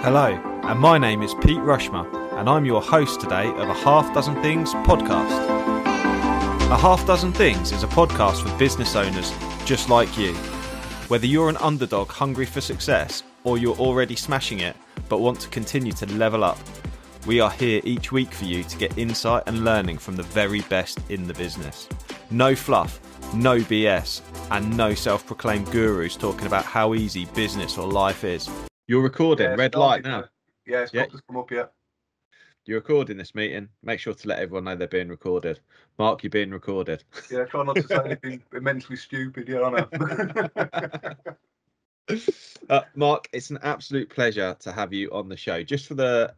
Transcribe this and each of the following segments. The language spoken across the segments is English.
Hello, and my name is Pete Rushmer, and I'm your host today of A Half Dozen Things podcast. A Half Dozen Things is a podcast for business owners just like you. Whether you're an underdog hungry for success, or you're already smashing it but want to continue to level up, we are here each week for you to get insight and learning from the very best in the business. No fluff, no BS, and no self-proclaimed gurus talking about how easy business or life is. You're recording, red light now. Yeah, it's got to come up yet. You're recording this meeting. Make sure to let everyone know they're being recorded. Mark, you're being recorded. Yeah, try not to say anything immensely stupid. Yeah, I know. Mark, it's an absolute pleasure to have you on the show. Just for the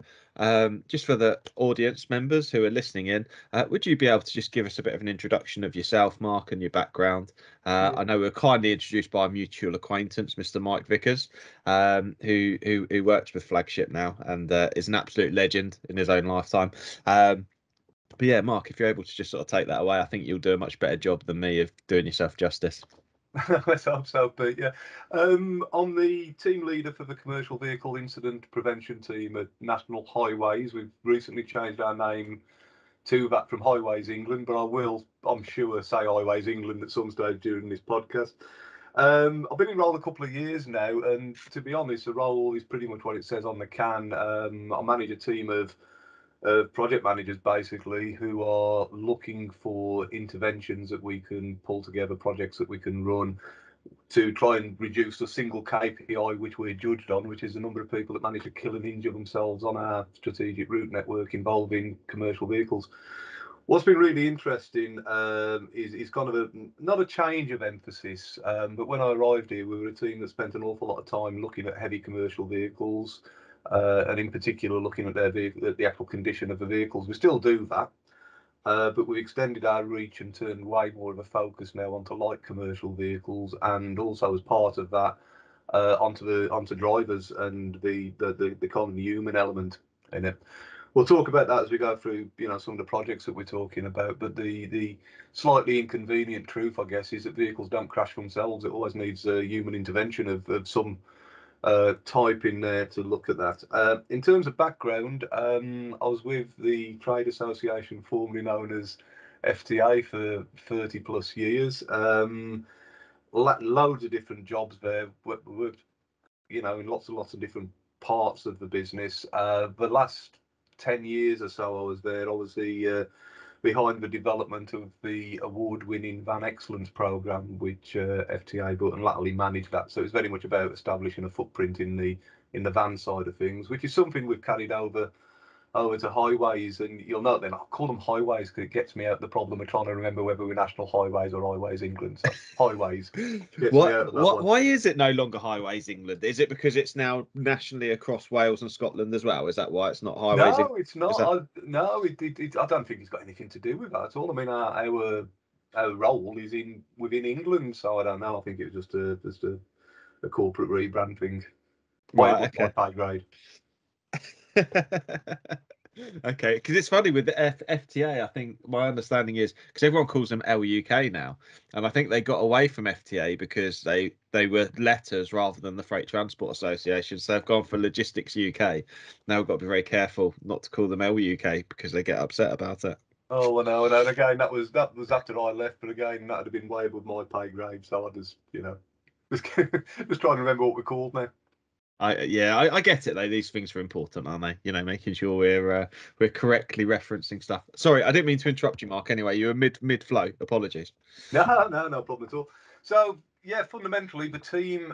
audience members who are listening in, would you be able to just give us a bit of an introduction of yourself, Mark, and your background? I know we were kindly introduced by a mutual acquaintance, Mr. Mike Vickers, who works with Flagship now and is an absolute legend in his own lifetime. But yeah, Mark, if you're able to just sort of take that away, I think you'll do a much better job than me of doing yourself justice. Let's hope so, Pete. Yeah, I'm the team leader for the Commercial Vehicle Incident Prevention Team at National Highways. We've recently changed our name to that from Highways England, but I will, I'm sure, say Highways England at some stage during this podcast. I've been in role a couple of years now, and to be honest, the role is pretty much what it says on the can. I manage a team of project managers basically who are looking for interventions that we can pull together, projects that we can run to try and reduce the single KPI which we're judged on, which is the number of people that manage to kill and injure themselves on our strategic route network involving commercial vehicles. What's been really interesting is kind of not a change of emphasis, but when I arrived here, we were a team that spent an awful lot of time looking at heavy commercial vehicles, and in particular looking at the actual condition of the vehicles. We still do that, but we've extended our reach and turned way more of a focus now onto light commercial vehicles, and also as part of that onto drivers and the kind of human element in it. We'll talk about that as we go through, some of the projects that we're talking about. But the slightly inconvenient truth, I guess, is that vehicles don't crash themselves. It always needs human intervention of some type in there to look at that. In terms of background, I was with the trade association formerly known as FTA for 30 plus years. Loads of different jobs there. Worked, in lots of different parts of the business. The last 10 years or so I was there. I was behind the development of the award-winning Van Excellence program, which FTA built and latterly managed that. So it's very much about establishing a footprint in the van side of things, which is something we've carried over to highways. And you'll note then I call them highways because it gets me out of the problem of trying to remember whether we're National Highways or Highways England. So highways. Why is it no longer Highways England? Is it because it's now nationally across Wales and Scotland as well? Is that why it's not Highways? No, it's not. I don't think it's got anything to do with that at all. I mean, our role is within England, so I don't know. I think it was just a corporate rebrand thing. Right, okay. My pay grade. Okay, because it's funny with the FTA. I think my understanding is because everyone calls them LUK now, and I think they got away from FTA because they were letters rather than the Freight Transport Association. So they've gone for Logistics UK. Now we've got to be very careful not to call them LUK because they get upset about it. Oh, I know. And again, that was after I left, but again, that would have been way above my pay grade. So I just just trying to remember what we're called now. I get it though. These things are important, aren't they? Making sure we're correctly referencing stuff. Sorry, I didn't mean to interrupt you, Mark. Anyway, you were mid flow. Apologies. No problem at all. So yeah, fundamentally, the team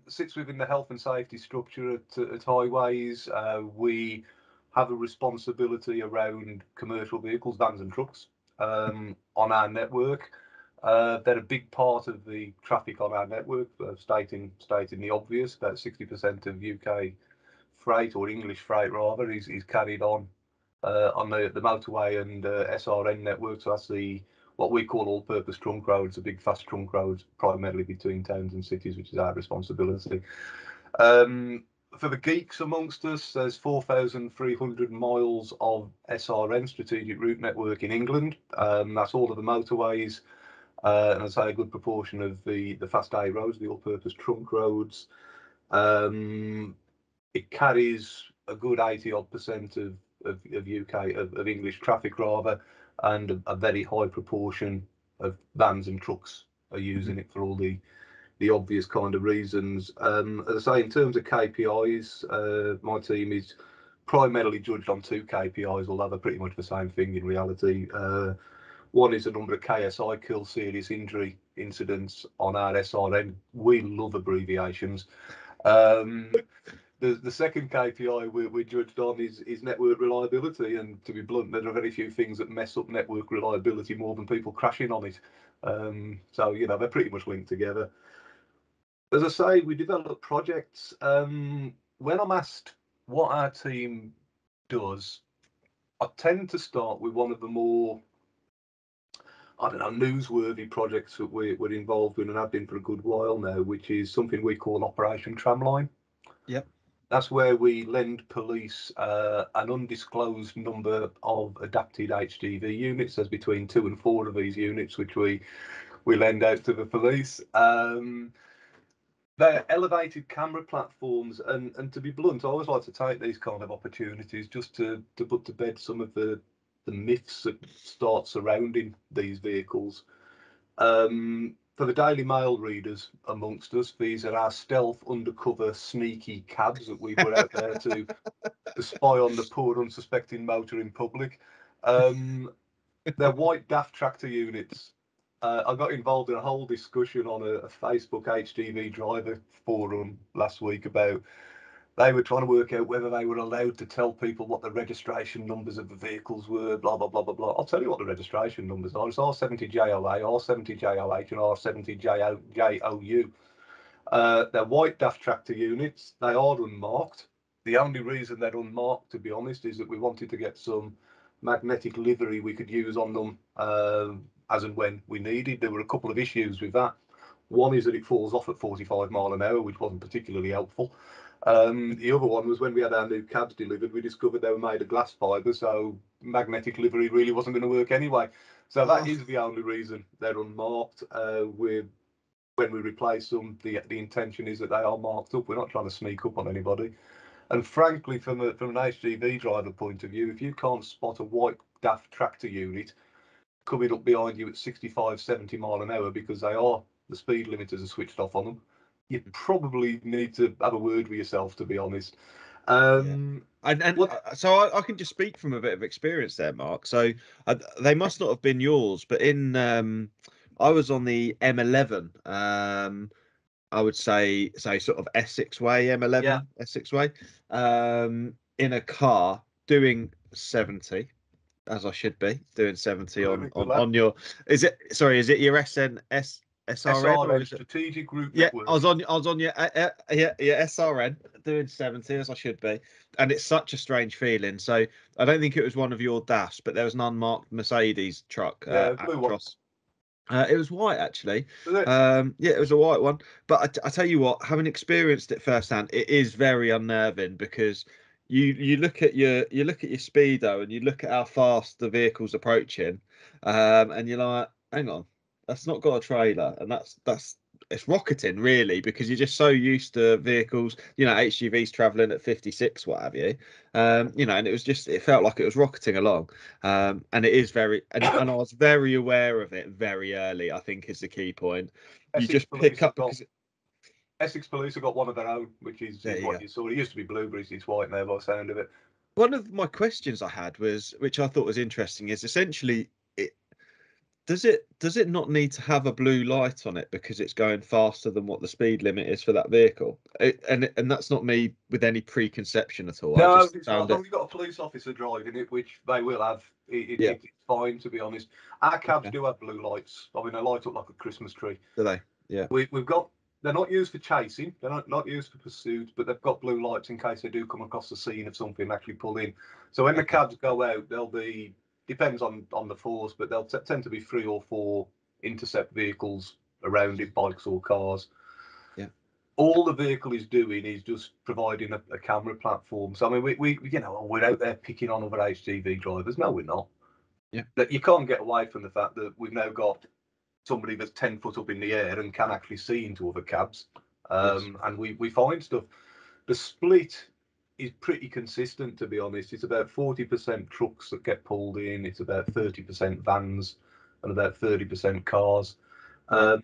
sits within the health and safety structure at Highways. We have a responsibility around commercial vehicles, vans and trucks on our network. They're a big part of the traffic on our network, stating the obvious. About 60% of UK freight, or English freight rather, is carried on the motorway and SRN network. So that's what we call all-purpose trunk roads, the big fast trunk roads, primarily between towns and cities, which is our responsibility. For the geeks amongst us, there's 4,300 miles of SRN, strategic route network, in England. That's all of the motorways. And I'd say a good proportion of the fast A roads, the all-purpose trunk roads. it carries a good 80% of UK of English traffic rather, and a very high proportion of vans and trucks are using it for all the obvious kind of reasons. As I say, in terms of KPIs, my team is primarily judged on 2 KPIs, although they're pretty much the same thing in reality. One is the number of KSI, kill serious injury incidents on our SRN. We love abbreviations. The second KPI we're judged on is network reliability, and to be blunt, there are very few things that mess up network reliability more than people crashing on it. So, you know, they're pretty much linked together. As I say, we develop projects. When I'm asked what our team does, I tend to start with one of the more, I don't know, newsworthy projects that we're involved in and have been for a good while now, which is something we call Operation Tramline. Yep. That's where we lend police an undisclosed number of adapted HGV units. There's between 2 and 4 of these units, which we lend out to the police. They're elevated camera platforms, and to be blunt, I always like to take these kind of opportunities just to put to bed some of the myths that start surrounding these vehicles. For the Daily Mail readers amongst us, these are our stealth, undercover, sneaky cabs that we put out there to spy on the poor, unsuspecting motor in public. They're white DAF tractor units. I got involved in a whole discussion on a Facebook HGV driver forum last week about they were trying to work out whether they were allowed to tell people what the registration numbers of the vehicles were, blah, blah, blah, blah, blah. I'll tell you what the registration numbers are. It's R70JOA, R70JOH, and R70JOU. They're white DAF tractor units. They are unmarked. The only reason they're unmarked, to be honest, is that we wanted to get some magnetic livery we could use on them as and when we needed. There were a couple of issues with that. One is that it falls off at 45 mile an hour, which wasn't particularly helpful. The other one was when we had our new cabs delivered, we discovered they were made of glass fibre, so magnetic livery really wasn't going to work anyway. So that is the only reason they're unmarked. When we replace them, the intention is that they are marked up. We're not trying to sneak up on anybody. And frankly, from an HGV driver point of view, if you can't spot a white DAF tractor unit coming up behind you at 65, 70 mile an hour because the speed limiters are switched off on them, you probably need to have a word with yourself, to be honest. So I can just speak from a bit of experience there, Mark. So they must not have been yours, but I was on the M11. I would say sort of Essex way, M11, yeah. Essex way, in a car doing 70, as I should be doing 70 on your. Is it your SRN or strategic group network? I was on your SRN doing 70 as I should be, and it's such a strange feeling. So I don't think it was one of your DAFs, but there was an unmarked Mercedes truck. Blue one. It was white actually. It was a white one. But I tell you what, having experienced it firsthand, it is very unnerving because you look at your speedo and you look at how fast the vehicle's approaching, and you're like, hang on, that's not got a trailer, and it's rocketing really, because you're just so used to vehicles, HGVs traveling at 56, what have you, and it felt like it was rocketing along, and it is very, and I was very aware of it very early, I think is the key point. You just pick up because Essex Police have got one of their own, which is what you saw. It used to be blueberries, it's white now by the sound of it. One of my questions I had was, which I thought was interesting, is essentially, does it not need to have a blue light on it because it's going faster than what the speed limit is for that vehicle? And that's not me with any preconception at all. No, it's not. As long as you've got a police officer driving it, which they will have, it's fine, to be honest. Our cabs do have blue lights. I mean, they light up like a Christmas tree. Do they? Yeah. We've got. They're not used for chasing. They're not used for pursuit, but they've got blue lights in case they do come across the scene of something and actually pull in. So when the cabs go out, they'll be. Depends on the force, but they'll tend to be 3 or 4 intercept vehicles around it, bikes or cars. Yeah. All the vehicle is doing is just providing a camera platform. So I mean, we're out there picking on other HGV drivers. No, we're not. Yeah. That you can't get away from the fact that we've now got somebody that's 10 foot up in the air and can actually see into other cabs, and we find stuff. The split is pretty consistent, to be honest. It's about 40% trucks that get pulled in. It's about 30% vans and about 30% cars. Right.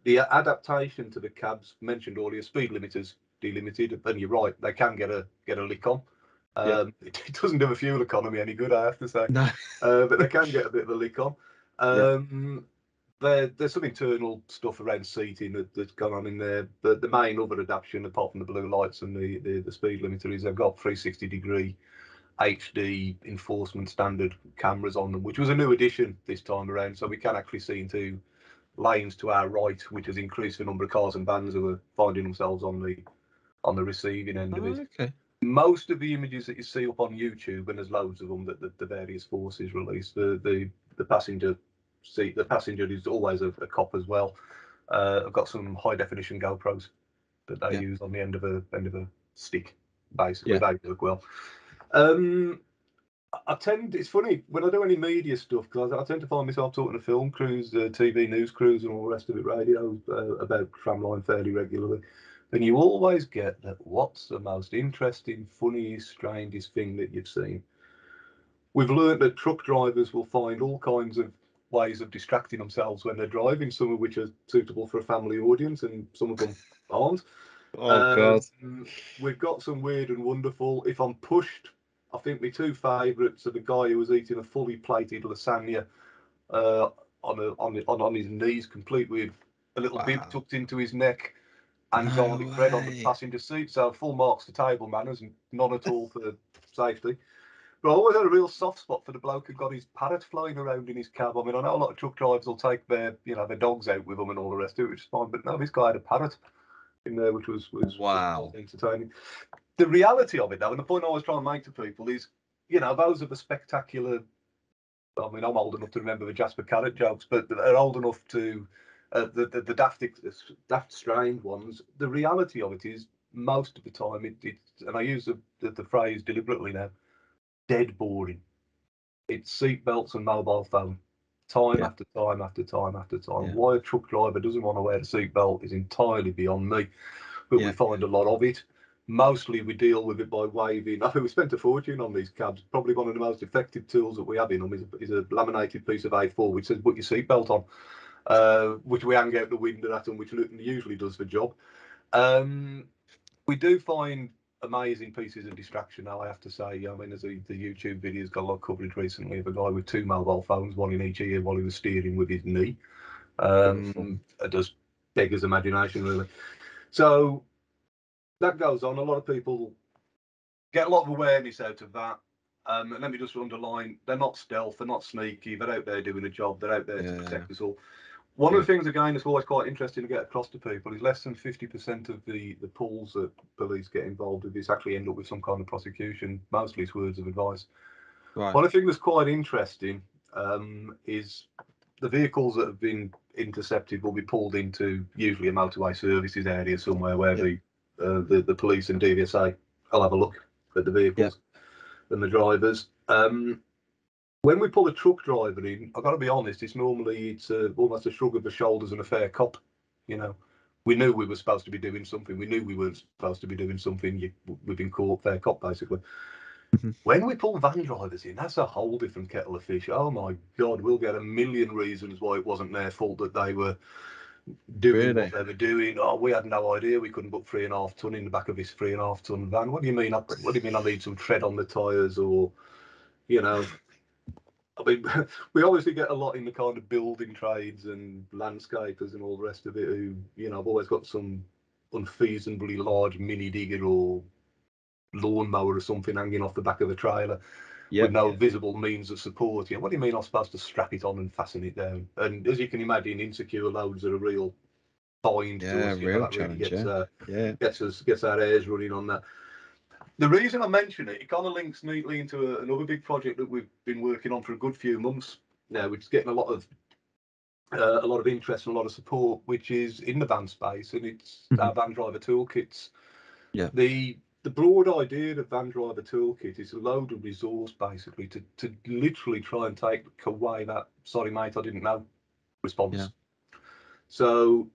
The adaptation to the cabs, mentioned earlier, speed limiters delimited, and you're right, they can get a lick on. It doesn't do the fuel economy any good, I have to say. No. But they can get a bit of a lick on. There's some internal stuff around seating that's gone on in there. But the main other adaptation, apart from the blue lights and the speed limiter, is they've got 360-degree HD enforcement standard cameras on them, which was a new addition this time around. So we can actually see into lanes to our right, which has increased the number of cars and vans who are finding themselves on the receiving end of it. Okay. Most of the images that you see up on YouTube, and there's loads of them that the various forces release, the passenger seat, the passenger is always a cop as well. I've got some high definition GoPros that they use on the end of a stick. Basically, they work well. It's funny when I do any media stuff, because I tend to find myself talking to film crews, TV news crews, and all the rest of it, radio, about Tramline fairly regularly. And you always get that what's the most interesting, funniest, strangest thing that you've seen. We've learned that truck drivers will find all kinds of ways of distracting themselves when they're driving, some of which are suitable for a family audience and some of them aren't. Oh, God. We've got some weird and wonderful. If I'm pushed, I think my two favourites are the guy who was eating a fully plated lasagna on his knees, complete with a little bib tucked into his neck and garlic bread on the passenger seat. So full marks for table manners and none at all for safety. But I always had a real soft spot for the bloke who got his parrot flying around in his cab. I mean, I know a lot of truck drivers will take their dogs out with them and all the rest of it, which is fine. But no, this guy had a parrot in there, which was entertaining. The reality of it, though, and the point I was trying to make to people is, those are the spectacular. I mean, I'm old enough to remember the Jasper Carrot jokes, but they're old enough to the daft strange ones. The reality of it is, most of the time, and I use the phrase deliberately now, dead boring. It's seatbelts and mobile phone, time after time after time after time. Yeah. Why a truck driver doesn't want to wear a seatbelt is entirely beyond me, but we find a lot of it. Mostly we deal with it by waving. I think we spent a fortune on these cabs. Probably one of the most effective tools that we have in them is a laminated piece of A4 which says put your seatbelt on, which we hang out the window at them, which usually does the job. We do find amazing pieces of distraction now, I have to say. I mean, as the YouTube video's got a lot of coverage recently of a guy with two mobile phones, one in each ear while he was steering with his knee. It does beggars imagination, really. So that goes on. A lot of people get a lot of awareness out of that. And let me just underline, they're not stealth, they're not sneaky, they're out there doing a job, they're out there to protect us all. One of the things, again, that's always quite interesting to get across to people is less than 50% of the pulls that police get involved with this actually end up with some kind of prosecution. Mostly it's words of advice. Right. One of the things that's quite interesting is the vehicles that have been intercepted will be pulled into usually a motorway services area somewhere where the police and DVSA will have a look at the vehicles and the drivers. When we pull a truck driver in, I've got to be honest, it's almost a shrug of the shoulders and a fair cop. We knew we were supposed to be doing something. We knew we weren't supposed to be doing something. We've been caught, fair cop, basically. When we pull van drivers in, that's a whole different kettle of fish. Oh my God, we'll get a million reasons why it wasn't their fault that they were doing what they were doing. Oh, we had no idea we couldn't put 3.5 ton in the back of this 3.5 ton van. What do you mean? What do you mean I need some tread on the tyres, or I mean, we obviously get a lot in the kind of building trades and landscapers and all the rest of it who, I've always got some unfeasibly large mini digger or lawnmower or something hanging off the back of the trailer with no visible means of support. What do you mean I'm supposed to strap it on and fasten it down? And as you can imagine, insecure loads are a real bind to us. Real that challenge, really gets our hairs running on that. The reason I mention it kind of links neatly into another big project that we've been working on for a good few months now, which is getting a lot of interest and a lot of support, which is in the van space, and it's our Van Driver Toolkits. The broad idea of Van Driver Toolkit is a load of resource, basically, to literally try and take away that "sorry mate, I didn't know" response. So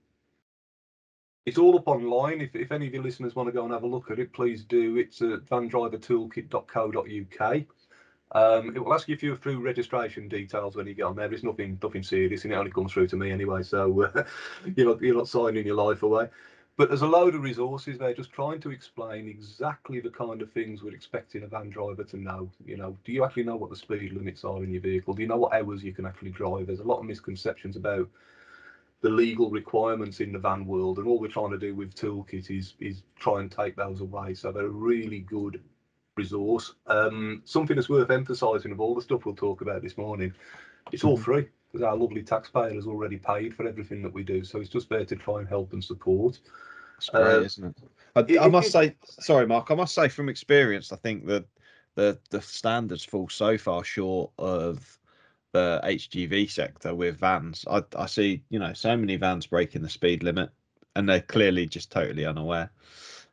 It's all up online. If any of your listeners want to go and have a look at it, please do. It's at drivertoolkit.co.uk. It will ask you a few registration details when you get on there. There's nothing serious, and it only comes through to me anyway, so you're not signing your life away. But there's a load of resources there just trying to explain exactly the kind of things we're expecting a van driver to know. Do you actually know what the speed limits are in your vehicle? Do you know what hours you can actually drive? There's a lot of misconceptions about the legal requirements in the van world, and all we're trying to do with Toolkit is try and take those away. So they're a really good resource. Something that's worth emphasising of all the stuff we'll talk about this morning, it's all free because our lovely taxpayer has already paid for everything that we do. So it's just there to try and help and support. It's great, isn't it? I must say, sorry, Mark, I must say from experience, I think that the standards fall so far short of the HGV sector with vans. I see, so many vans breaking the speed limit, and they're clearly just totally unaware,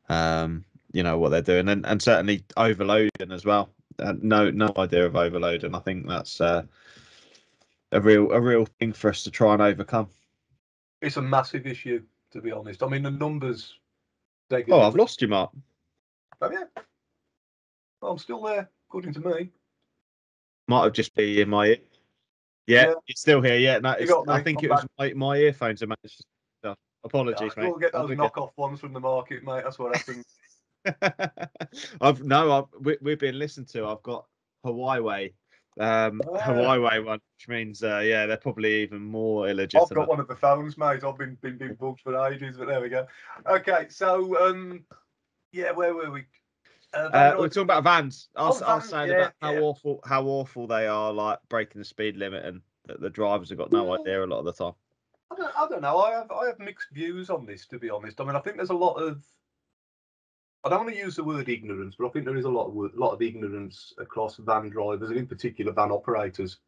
what they're doing, and certainly overloading as well. No idea of overloading. I think that's a real thing for us to try and overcome. It's a massive issue, to be honest. I mean, the numbers. Oh, I've lost you, Mark. Oh yeah. Well, I'm still there, according to me. Might have just been in my ear. Yeah, it's still here. Yeah, no, I think it was my earphones are managed to. Apologies, mate. We'll get those knockoff ones from the market, mate. That's what happens. We've been listened to. I've got Hawaii Hawaii one, which means they're probably even more illegitimate. I've got one of the phones, mate. I've been booked for ages, but there we go. Okay, so where were we? We're talking about vans. I was saying about how awful they are, like breaking the speed limit, and that the drivers have got no idea a lot of the time. I don't know. I have mixed views on this, to be honest. I mean, I think there's a lot of. I don't want to use the word ignorance, but I think there is a lot of ignorance across van drivers, and in particular van operators,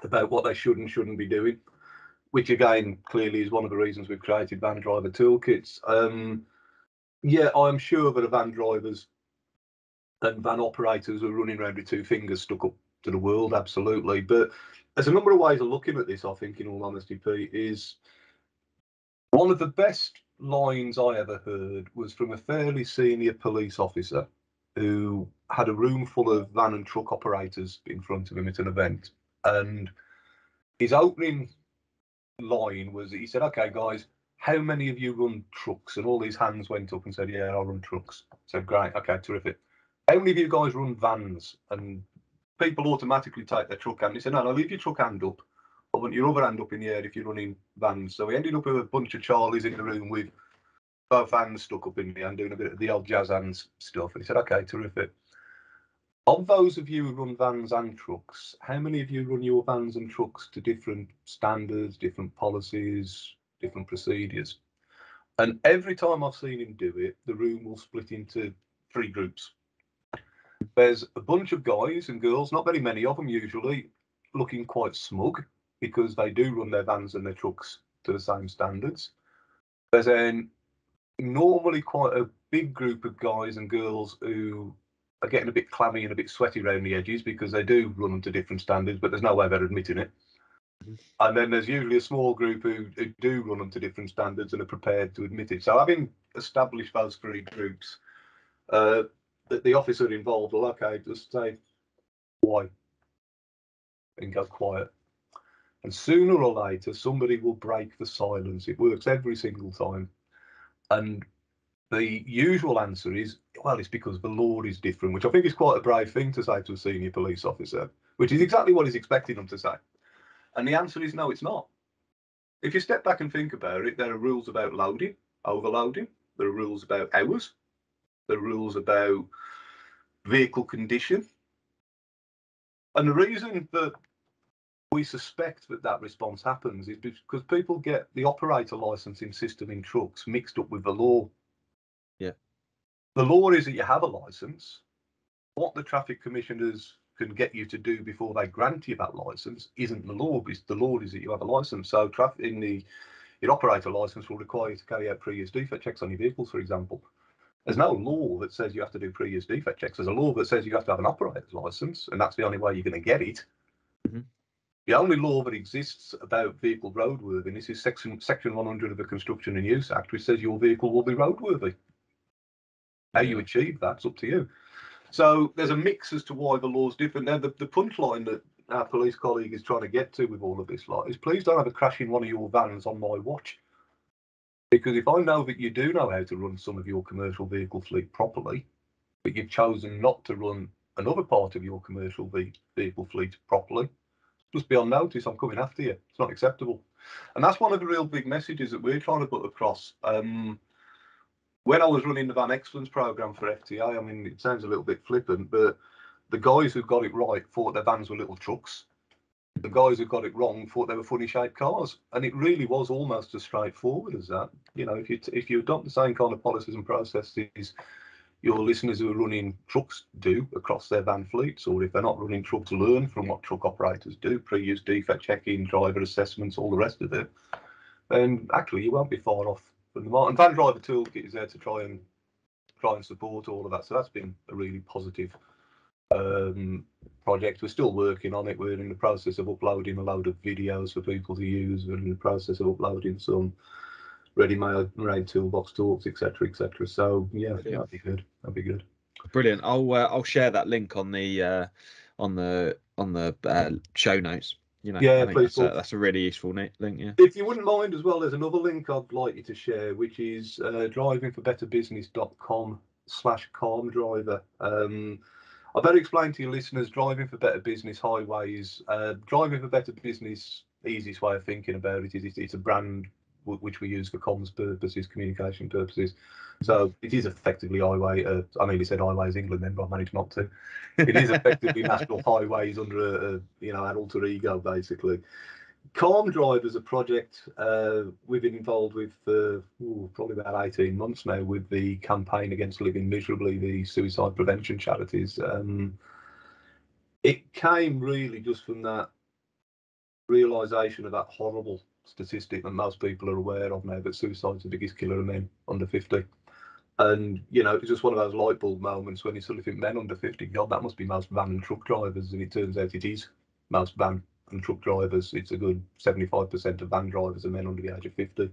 about what they should and shouldn't be doing. Which again, clearly, is one of the reasons we've created van driver toolkits. I'm sure that the van drivers and van operators are running around with two fingers stuck up to the world, absolutely. But there's a number of ways of looking at this, I think, in all honesty, Pete, is one of the best lines I ever heard was from a fairly senior police officer who had a room full of van and truck operators in front of him at an event. And his opening line was, he said, "Okay, guys, how many of you run trucks?" And all these hands went up and said, "Yeah, I run trucks." I said, "Great, okay, terrific. How many of you guys run vans?" And people automatically take their truck hand. He said, "No, leave your truck hand up. I want your other hand up in the air if you're running vans." So we ended up with a bunch of Charlies in the room with both hands stuck up in the air and doing a bit of the old jazz hands stuff. And he said, "Okay, terrific. Of those of you who run vans and trucks, how many of you run your vans and trucks to different standards, different policies, different procedures?" And every time I've seen him do it, the room will split into three groups. There's a bunch of guys and girls, not very many of them usually, looking quite smug because they do run their vans and their trucks to the same standards. There's normally quite a big group of guys and girls who are getting a bit clammy and a bit sweaty around the edges because they do run them to different standards, but there's no way they're admitting it. And then there's usually a small group who do run them to different standards and are prepared to admit it. So having established those three groups, the officer involved will, okay, just say, "Why?" and go quiet. And sooner or later, somebody will break the silence. It works every single time. And the usual answer is, "Well, it's because the law is different," which I think is quite a brave thing to say to a senior police officer, which is exactly what he's expecting them to say. And the answer is no, it's not. If you step back and think about it, there are rules about loading, overloading. There are rules about hours. There are rules about vehicle condition. And the reason that we suspect that response happens is because people get the operator licensing system in trucks mixed up with the law. Yeah. The law is that you have a license. What the traffic commissioners can get you to do before they grant you that license isn't the law. The law is that you have a license. So your operator license will require you to carry out pre-use defect checks on your vehicles, for example. There's no law that says you have to do pre-use defect checks. There's a law that says you have to have an operator's license, and that's the only way you're going to get it. The only law that exists about vehicle roadworthiness is section 100 of the Construction and Use Act, which says your vehicle will be roadworthy. How you achieve that's up to you. So there's a mix as to why the law's different. Now, the punchline that our police colleague is trying to get to with all of this lot is, please don't have a crash in one of your vans on my watch. Because if I know that you do know how to run some of your commercial vehicle fleet properly, but you've chosen not to run another part of your commercial vehicle fleet properly, just be on notice, I'm coming after you. It's not acceptable. And that's one of the real big messages that we're trying to put across. When I was running the Van Excellence program for FTA, I mean, it sounds a little bit flippant, but the guys who got it right thought their vans were little trucks. The guys who got it wrong thought they were funny shaped cars. And it really was almost as straightforward as that. You know, if you adopt the same kind of policies and processes your listeners who are running trucks do across their van fleets, or if they're not running trucks, learn from what truck operators do, pre-use defect checking, driver assessments, all the rest of it, then actually you won't be far off from the mark. And Van Driver Toolkit is there to try and support all of that. So that's been a really positive project. We're still working on it. We're in the process of uploading a load of videos for people to use. We're in the process of uploading some ready-made toolbox talks, etc., etc. So yeah, that'd be good. That'd be good. Brilliant. I'll share that link on the show notes. You know, yeah, I think that's a really useful link. Yeah. If you wouldn't mind as well, there's another link I'd like you to share, which is drivingforbetterbusiness.com/CALMDriver. I better explain to your listeners, Driving for Better Business Highways. Driving for Better Business, easiest way of thinking about it is it's a brand which we use for comms purposes, communication purposes. So it is effectively highway. I nearly said Highways England then, but I managed not to. It is effectively National Highways under an alter ego, basically. CALMDriver is a project we've been involved with for probably about 18 months now with the Campaign Against Living Miserably, the suicide prevention charities. It came really just from that realisation of that horrible statistic that most people are aware of now, that suicide's the biggest killer of men under 50. And, you know, it's just one of those light bulb moments when you sort of think, men under 50, God, that must be most van and truck drivers. And it turns out it is most van and truck drivers. It's a good 75% of van drivers are men under the age of 50.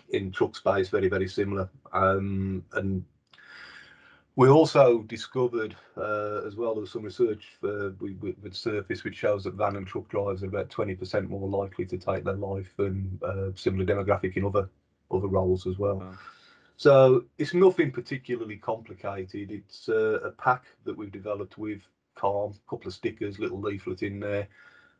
In truck space, very, very similar. And we also discovered, as well as some research with Surface, which shows that van and truck drivers are about 20% more likely to take their life than similar demographic in other roles as well. Wow. So it's nothing particularly complicated. It's a pack that we've developed with Calm, a couple of stickers, little leaflet in there,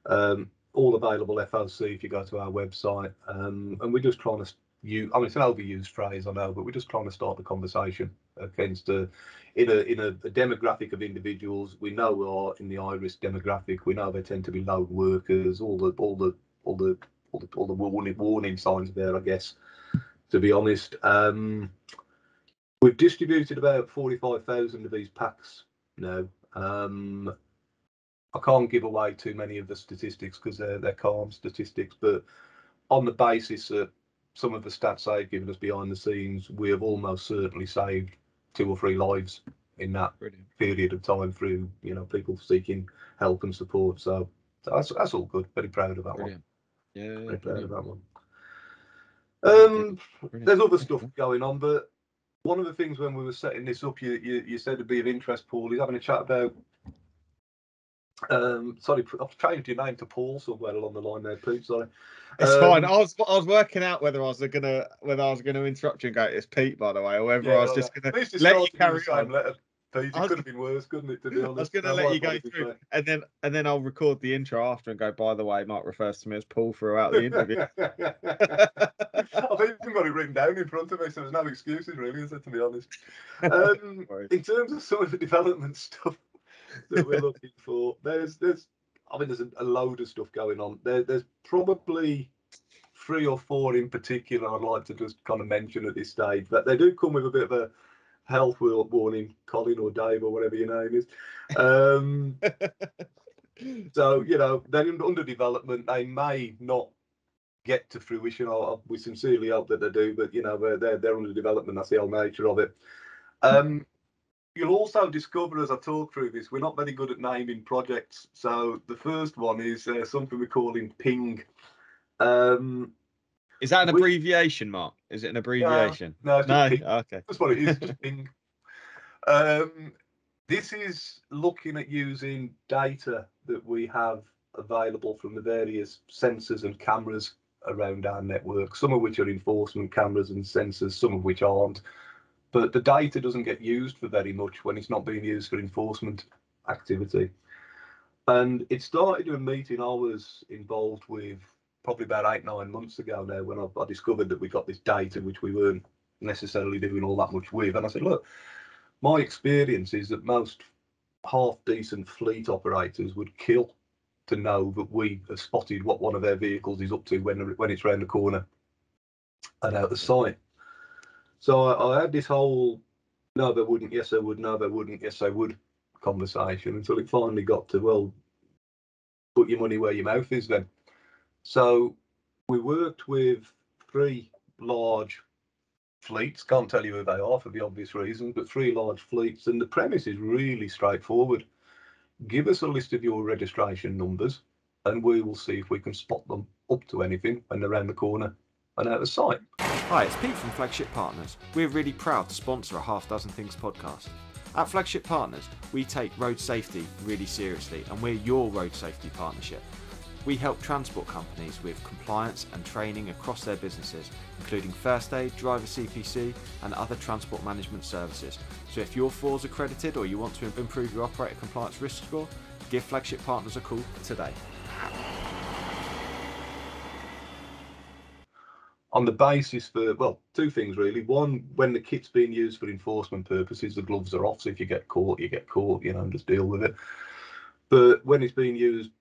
all available FOC if you go to our website. And we're just trying to it's an overused phrase, I know, but we're just trying to start the conversation against in a demographic of individuals we know are in the high risk demographic. We know they tend to be load workers. All the warning signs there, I guess. To be honest, we've distributed about 45,000 of these packs now. I can't give away too many of the statistics because they're calm statistics, but on the basis that some of the stats they've given us behind the scenes, we have almost certainly saved 2 or 3 lives in that period of time through, people seeking help and support. So that's all good. Very proud of that one. Yeah, very proud of that one. There's other stuff going on, but one of the things when we were setting this up, you said it'd be of interest, Paul, is having a chat about. Sorry, I've changed your name to Paul somewhere along the line there, Pete. Sorry. It's fine. I was working out whether I was gonna interrupt you and go, it's Pete, by the way, or whether I was just gonna let you carry on. Letter, Pete. It could have been worse, couldn't it? To be honest, I was gonna let you go through, and then I'll record the intro after and go, by the way, Mark refers to me as Paul throughout the interview. I've even got it written down in front of me, so there's no excuses really, is there, to be honest. In terms of some of the development stuff that we're looking for, there's a load of stuff going on. There's probably 3 or 4 in particular I'd like to just kind of mention at this stage, but they do come with a bit of a health warning, Colin or Dave or whatever your name is. So they're under development. They may not get to fruition. We sincerely hope that they do, but they're under development. That's the whole nature of it. You'll also discover as I talk through this, we're not very good at naming projects. So the first one is something we're calling Ping. Is that an abbreviation, Mark? Is it an abbreviation? No, it's just Ping. Okay. That's what it is, just Ping. This is looking at using data that we have available from the various sensors and cameras around our network, some of which are enforcement cameras and sensors, some of which aren't. But the data doesn't get used for very much when it's not being used for enforcement activity. And it started in a meeting I was involved with probably about 8-9 months ago now, when I discovered that we got this data which we weren't necessarily doing all that much with. And I said, look, my experience is that most half-decent fleet operators would kill to know that we have spotted what one of their vehicles is up to when it's round the corner and out of sight. So I had this whole no, they wouldn't, yes, they would, no, they wouldn't, yes, they would conversation until it finally got to, well, put your money where your mouth is then. So we worked with 3 large fleets, can't tell you who they are for the obvious reasons, but 3 large fleets, and the premise is really straightforward. Give us a list of your registration numbers and we will see if we can spot them up to anything and around the corner and out of sight. Hi, it's Pete from Flagship Partners. We're really proud to sponsor a Half Dozen Things podcast. At Flagship Partners, we take road safety really seriously, and we're your road safety partnership. We help transport companies with compliance and training across their businesses, including first aid, driver CPC, and other transport management services. So if you're FORS accredited or you want to improve your operator compliance risk score, give Flagship Partners a call today. On the basis for, well, 2 things really. One, when the kit's being used for enforcement purposes, the gloves are off. So if you get caught, you get caught, you know, and just deal with it. But when it's being used,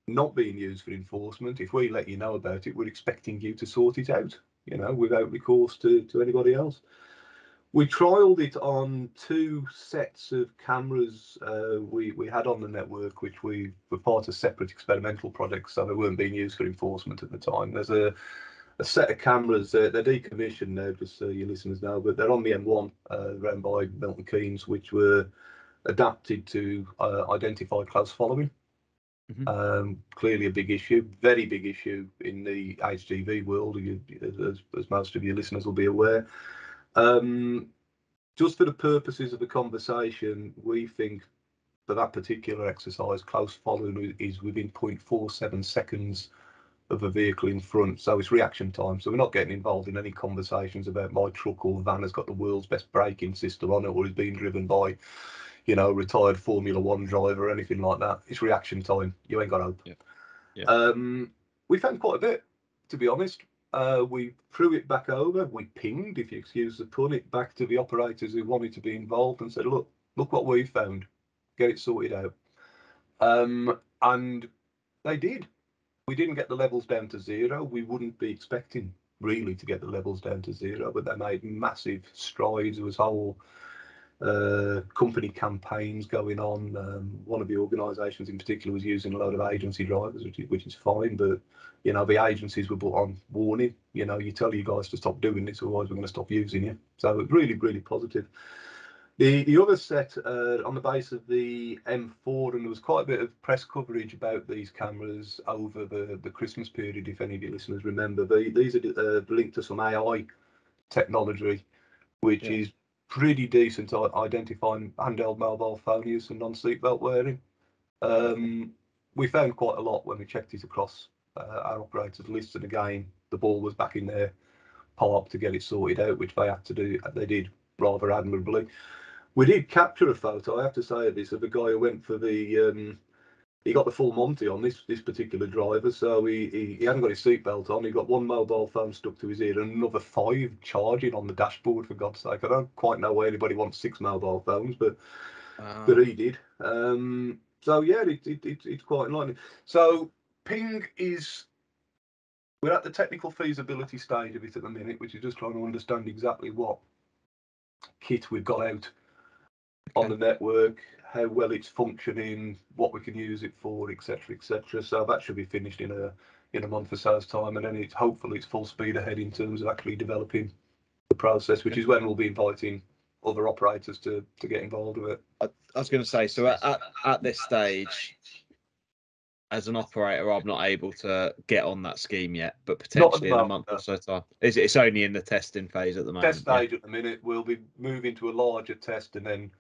not being used for enforcement, if we let you know about it, we're expecting you to sort it out, you know, without recourse to anybody else. We trialled it on 2 sets of cameras we had on the network, which we were part of separate experimental projects, so they weren't being used for enforcement at the time. There's a set of cameras, they're decommissioned now, just so your listeners know, but they're on the M1 around by Milton Keynes, which were adapted to identify close following. Mm-hmm. Clearly a big issue, very big issue in the HGV world, as most of your listeners will be aware. Just for the purposes of the conversation, we think for that particular exercise, close following is within 0.47 seconds of a vehicle in front, so it's reaction time. So we're not getting involved in any conversations about my truck or van has got the world's best braking system on it or is being driven by, you know, retired Formula 1 driver or anything like that. It's reaction time. You ain't got hope. Yeah. We found quite a bit, to be honest. We threw it back over. We pinged, if you excuse the pun, it back to the operators who wanted to be involved and said, look what we found. Get it sorted out. And they did. We didn't get the levels down to 0. We wouldn't be expecting really to get the levels down to 0, but they made massive strides. There was whole company campaigns going on. One of the organisations in particular was using a load of agency drivers, which is fine, but you know, the agencies were put on warning. You know, you tell you guys to stop doing this, otherwise we're going to stop using you. So it was really, really positive. The other set on the base of the M4, and there was quite a bit of press coverage about these cameras over the Christmas period, if any of your listeners remember. These are linked to some AI technology, which is pretty decent at identifying handheld mobile phone use and non-seatbelt wearing. We found quite a lot when we checked it across our operators' lists, and again, the ball was back in their park to get it sorted out, which they had to do. They did rather admirably. We did capture a photo, I have to say this, of a guy who went for the, he got the full Monty on this particular driver, so he hadn't got his seatbelt on, he got 1 mobile phone stuck to his ear and another 5 charging on the dashboard, for God's sake. I don't quite know why anybody wants 6 mobile phones, but he did. So yeah, it's quite enlightening. So Ping is, we're at the technical feasibility stage of it at the minute, which is just trying to understand exactly what kit we've got out on the network, how well it's functioning, what we can use it for, etc., etc. So that should be finished in a month or so's time, and then hopefully it's full speed ahead in terms of actually developing the process, which is when we'll be inviting other operators to get involved with it. I was going to say, so at this stage, as an operator, I'm not able to get on that scheme yet, but potentially in a month or so time. It's only in the testing phase at the moment. Test stage at the minute. We'll be moving to a larger test and then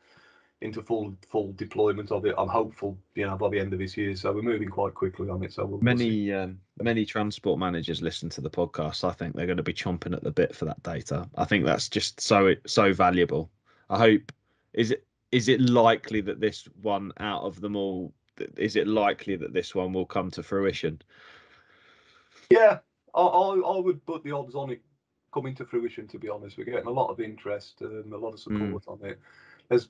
into full deployment of it. I'm hopeful, by the end of this year. So we're moving quite quickly on it. So many transport managers listen to the podcast. I think they're going to be chomping at the bit for that data. I think that's just so valuable. I hope. Is it likely that this one out of them all? Is it likely that this one will come to fruition? Yeah, I would put the odds on it coming to fruition. To be honest, we're getting a lot of interest and a lot of support on it. There's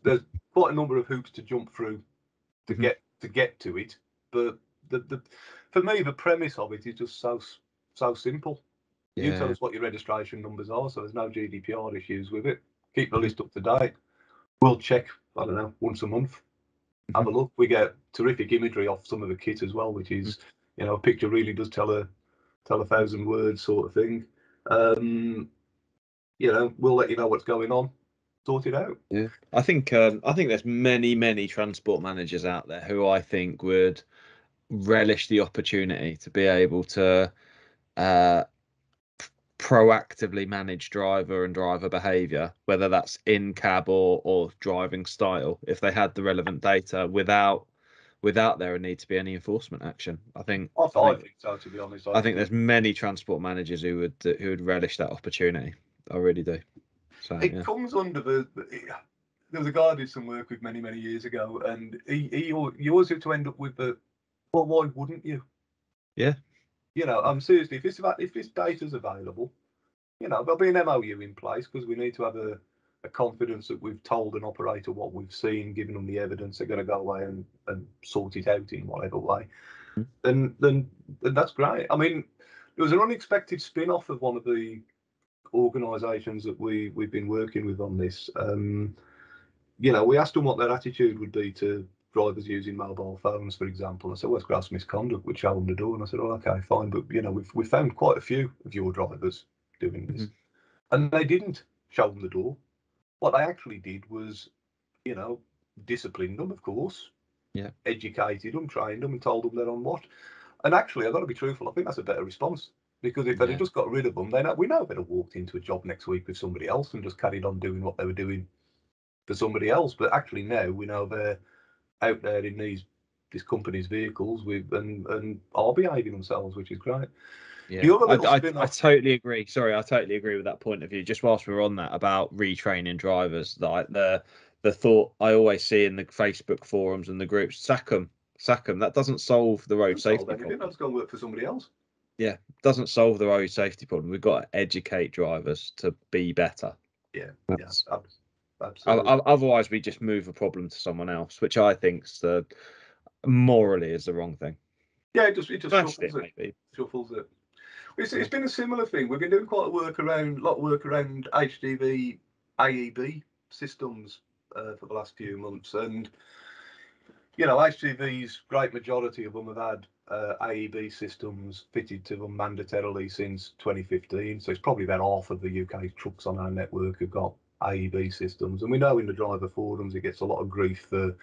quite a number of hoops to jump through to get to it, but the for me the premise of it is just so simple. Yeah. You tell us what your registration numbers are, so there's no GDPR issues with it. Keep the list up to date. We'll check, I don't know, once a month. Have a look. We get terrific imagery off some of the kit as well, which is, a picture really does tell a 1,000 words sort of thing. We'll let you know what's going on. Sort it out. Yeah, I think there's many transport managers out there who I think would relish the opportunity to be able to proactively manage driver behavior, whether that's in cab or driving style, if they had the relevant data without there need to be any enforcement action. I think so, to be honest. I think there's many transport managers who would relish that opportunity. I really do. So it comes under there was a guy I did some work with many years ago, and you always have to end up with well, why wouldn't you? Yeah. Seriously, if this data's available, there'll be an MOU in place because we need to have a confidence that we've told an operator what we've seen, given them the evidence. They're going to go away and sort it out in whatever way. Then that's great. I mean, there was an unexpected spin-off of one of the organisations that we've been working with on this. We asked them what their attitude would be to drivers using mobile phones, for example. I said, well, it's gross misconduct, which show them the door. And I said, oh, okay, fine. But, we've found quite a few of your drivers doing this. And they didn't show them the door. What they actually did was, discipline them, of course. Yeah. Educated them, trained them, and told them they're on what. And actually, I've got to be truthful, I think that's a better response. Because if they'd have just got rid of them, we know they'd have walked into a job next week with somebody else and just carried on doing what they were doing for somebody else. But actually now we know they're out there in this company's vehicles and are behaving themselves, which is great. Yeah, I totally agree. Sorry, I totally agree with that point of view. Just whilst we're on that about retraining drivers, the thought I always see in the Facebook forums and the groups, sack them. That doesn't solve the road safety problem. That's going to work for somebody else. Yeah, doesn't solve the road safety problem. We've got to educate drivers to be better. Yeah, absolutely. Otherwise, we just move a problem to someone else, which I think morally is the wrong thing. Yeah, it just shuffles it. It's been a similar thing. We've been doing quite a lot of work around HDV AEB systems for the last few months, and HGVs, great majority of them have had AEB systems fitted to them mandatorily since 2015. So it's probably about half of the UK trucks on our network have got AEB systems, and we know in the driver forums it gets a lot of grief for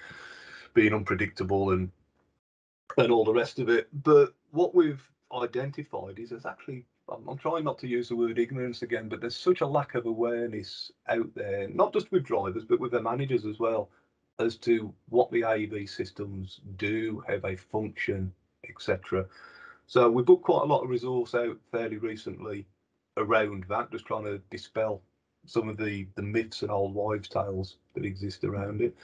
being unpredictable and all the rest of it. But what we've identified is there's actually, I'm trying not to use the word ignorance again, but there's such a lack of awareness out there, not just with drivers, but with their managers as well, as to what the AEB systems do, how they function, etc. So we put quite a lot of resource out fairly recently around that, just trying to dispel some of the myths and old wives' tales that exist around it.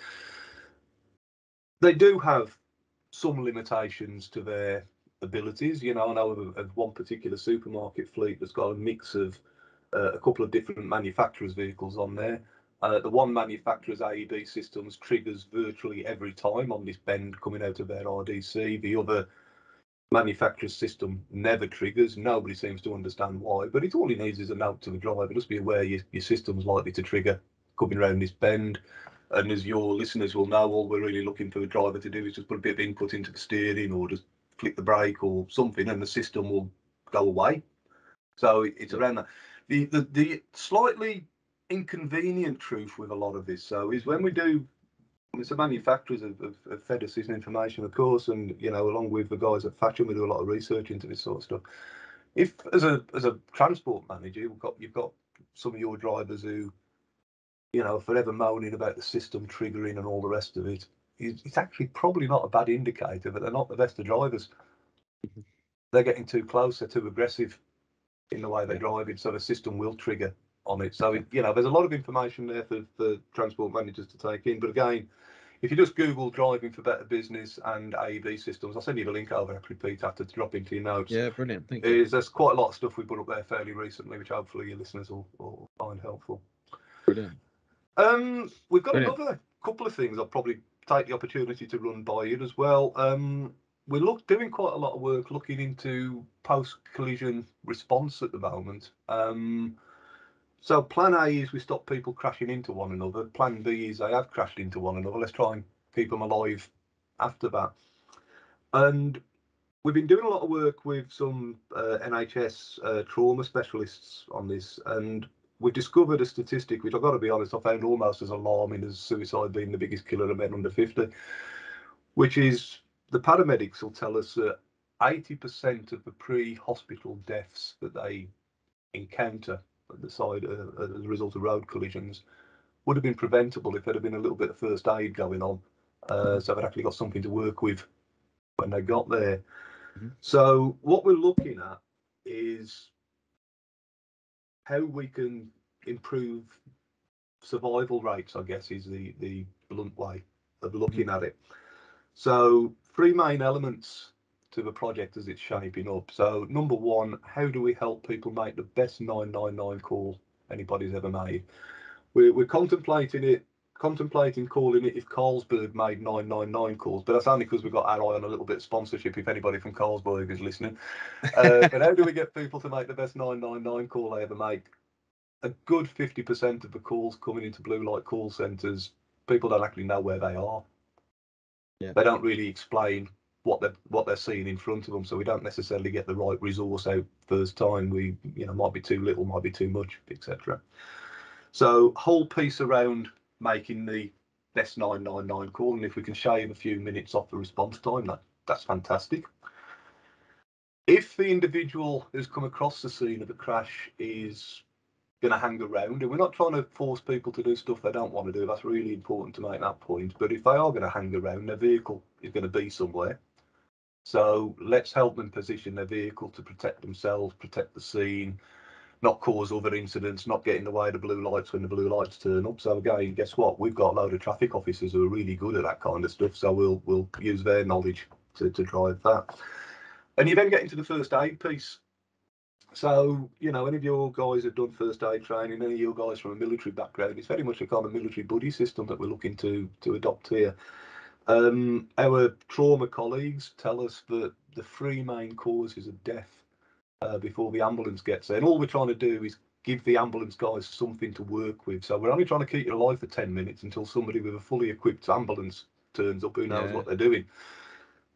They do have some limitations to their abilities. I know of one particular supermarket fleet that's got a mix of a couple of different manufacturers' vehicles on there. The one manufacturer's AEB systems triggers virtually every time on this bend coming out of their RDC. The other manufacturer's system never triggers. Nobody seems to understand why, but all he needs is a note to the driver. Just be aware your system's likely to trigger coming around this bend. And as your listeners will know, all we're really looking for the driver to do is just put a bit of input into the steering or just flick the brake or something, and the system will go away. So it's around that. The slightly inconvenient truth with a lot of this. So is when we do, the manufacturers have fed us this information, of course, and along with the guys at Fashion, we do a lot of research into this sort of stuff. If as a transport manager, you've got some of your drivers who, forever moaning about the system triggering and all the rest of it, it's actually probably not a bad indicator that they're not the best of drivers. They're getting too close, they're too aggressive in the way they're driving, so the system will trigger on it. So, there's a lot of information there for transport managers to take in. But again, if you just Google driving for better business and AEB systems, I'll send you the link over, actually, Pete, after to drop into your notes. Yeah, brilliant. Thank you. There's quite a lot of stuff we put up there fairly recently, which hopefully your listeners will find helpful. Brilliant. We've got another couple of things I'll probably take the opportunity to run by you as well. We're doing quite a lot of work looking into post-collision response at the moment. So plan A is we stop people crashing into one another. Plan B is they have crashed into one another. Let's try and keep them alive after that. And we've been doing a lot of work with some NHS trauma specialists on this, and we've discovered a statistic which I've got to be honest, I found almost as alarming as suicide being the biggest killer of men under 50, which is the paramedics will tell us that 80% of the pre-hospital deaths that they encounter at the side as a result of road collisions would have been preventable if there had been a little bit of first aid going on. So they'd actually got something to work with when they got there. So what we're looking at is how we can improve survival rates, I guess, is the blunt way of looking at it. So 3 main elements to the project as it's shaping up. So number one, how do we help people make the best 999 call anybody's ever made? We're contemplating calling it if Carlsberg made 999 calls, but that's only because we've got our eye on a little bit of sponsorship if anybody from Carlsberg is listening. But how do we get people to make the best 999 call they ever make? A good 50% of the calls coming into blue light call centres, people don't actually know where they are. They don't really explain what they're seeing in front of them, so we don't necessarily get the right resource out first time. We might be too little, might be too much, etc. So whole piece around making the best 999 call, and if we can shave a few minutes off the response time, that's fantastic. If the individual who's come across the scene of a crash is going to hang around, and we're not trying to force people to do stuff they don't want to do, that's really important to make that point, but if they are going to hang around, their vehicle is going to be somewhere. So let's help them position their vehicle to protect themselves, protect the scene, not cause other incidents, not get in the way of the blue lights when the blue lights turn up. So again, guess what? We've got a load of traffic officers who are really good at that kind of stuff, so we'll use their knowledge to drive that. And you then get into the first aid piece. So, any of your guys have done first aid training, any of your guys from a military background, it's very much a kind of military buddy system that we're looking to adopt here. Our trauma colleagues tell us that the 3 main causes of death before the ambulance gets there, and all we're trying to do is give the ambulance guys something to work with. So we're only trying to keep you alive for 10 minutes until somebody with a fully equipped ambulance turns up who knows what they're doing.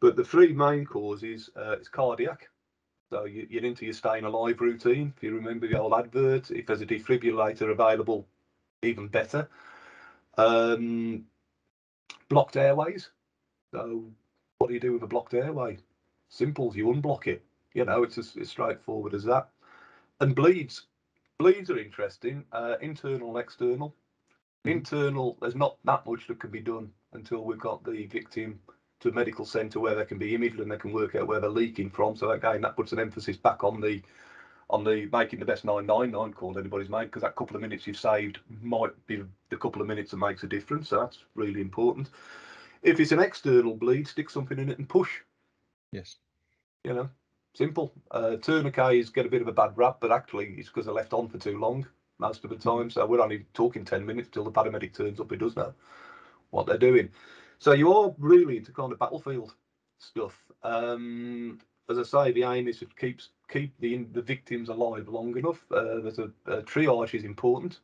But the 3 main causes, it's cardiac. So you're into your staying alive routine. If you remember the old advert, if there's a defibrillator available, even better. Blocked airways. So what do you do with a blocked airway? Simple, you unblock it. It's as straightforward as that. And bleeds. Bleeds are interesting, internal and external. Internal, there's not that much that can be done until we've got the victim to a medical centre where they can be imaged and they can work out where they're leaking from. So again, that puts an emphasis back on the making the best 999 call anybody's made, because that couple of minutes you've saved might be the couple of minutes that makes a difference. So that's really important. If it's an external bleed, stick something in it and push. Yes. Simple. Tourniquets get a bit of a bad rap, but actually it's because they're left on for too long most of the time. So we're only talking 10 minutes till the paramedic turns up. He does know what they're doing. So you are really into kind of battlefield stuff. As I say, the aim is to keep the victims alive long enough. There's a triage is important.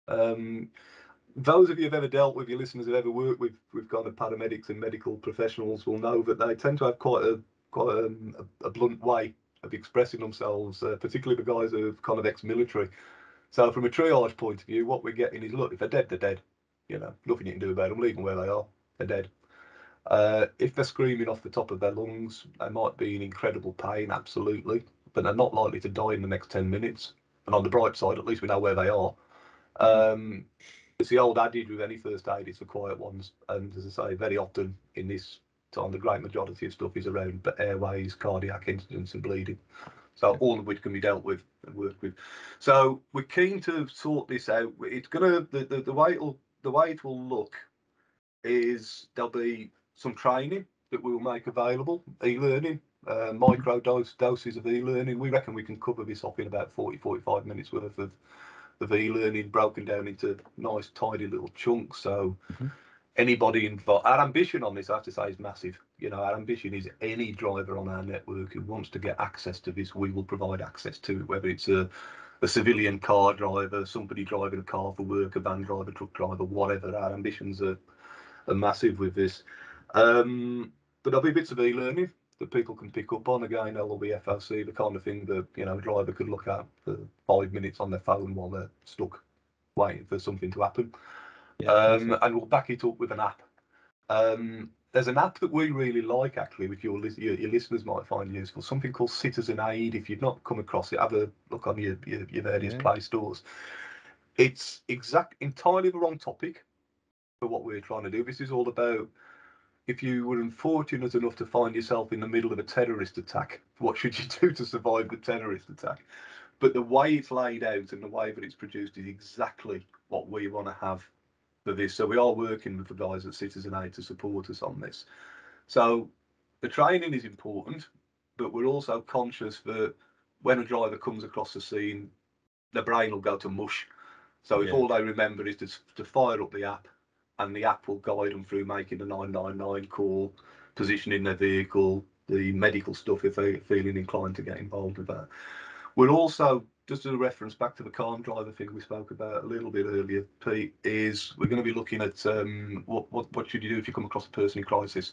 Those of you who've ever dealt with, your listeners who've ever worked with kind of paramedics and medical professionals will know that they tend to have quite a blunt way of expressing themselves, particularly the guys who are kind of ex-military. So from a triage point of view, what we're getting is, look, if they're dead, they're dead. You know, nothing you can do about them. Leave them where they are. They're dead. If they're screaming off the top of their lungs, they might be in incredible pain, absolutely, but they're not likely to die in the next 10 minutes. And on the bright side, at least we know where they are. It's the old adage with any first aid, it's the quiet ones. And as I say, very often in this time, the great majority of stuff is around airways, cardiac incidents and bleeding. So all of which can be dealt with and worked with. So we're keen to sort this out. It's gonna the way it will look is there'll be some training that we will make available, e-learning, micro doses of e-learning. We reckon we can cover this off in about 40-45 minutes worth of e-learning, broken down into nice tidy little chunks. So anybody involved, our ambition on this, I have to say, is massive. You know, our ambition is any driver on our network who wants to get access to this, we will provide access to it, whether it's a civilian car driver, somebody driving a car for work, a van driver, truck driver, whatever. Our ambitions are massive with this. But there'll be bits of e-learning that people can pick up on. Again, there'll be FOC, the kind of thing that, you know, a driver could look at for 5 minutes on their phone while they're stuck waiting for something to happen. And we'll back it up with an app. There's an app that we really like, actually, which your listeners might find useful, something called Citizen Aid. If you've not come across it, have a look on your various Play stores. It's entirely the wrong topic for what we're trying to do. This is all about, if you were unfortunate enough to find yourself in the middle of a terrorist attack, what should you do to survive the terrorist attack? But the way it's laid out and the way that it's produced is exactly what we want to have for this. So we are working with the guys at Citizen Aid to support us on this. So the training is important, but we're also conscious that when a driver comes across the scene, their brain will go to mush. So if all they remember is to fire up the app, and the app will guide them through making a 999 call, positioning their vehicle, the medical stuff if they're feeling inclined to get involved with that. We're also, just as a reference back to the CALMDriver thing we spoke about a little bit earlier, Pete, is we're going to be looking at what should you do if you come across a person in crisis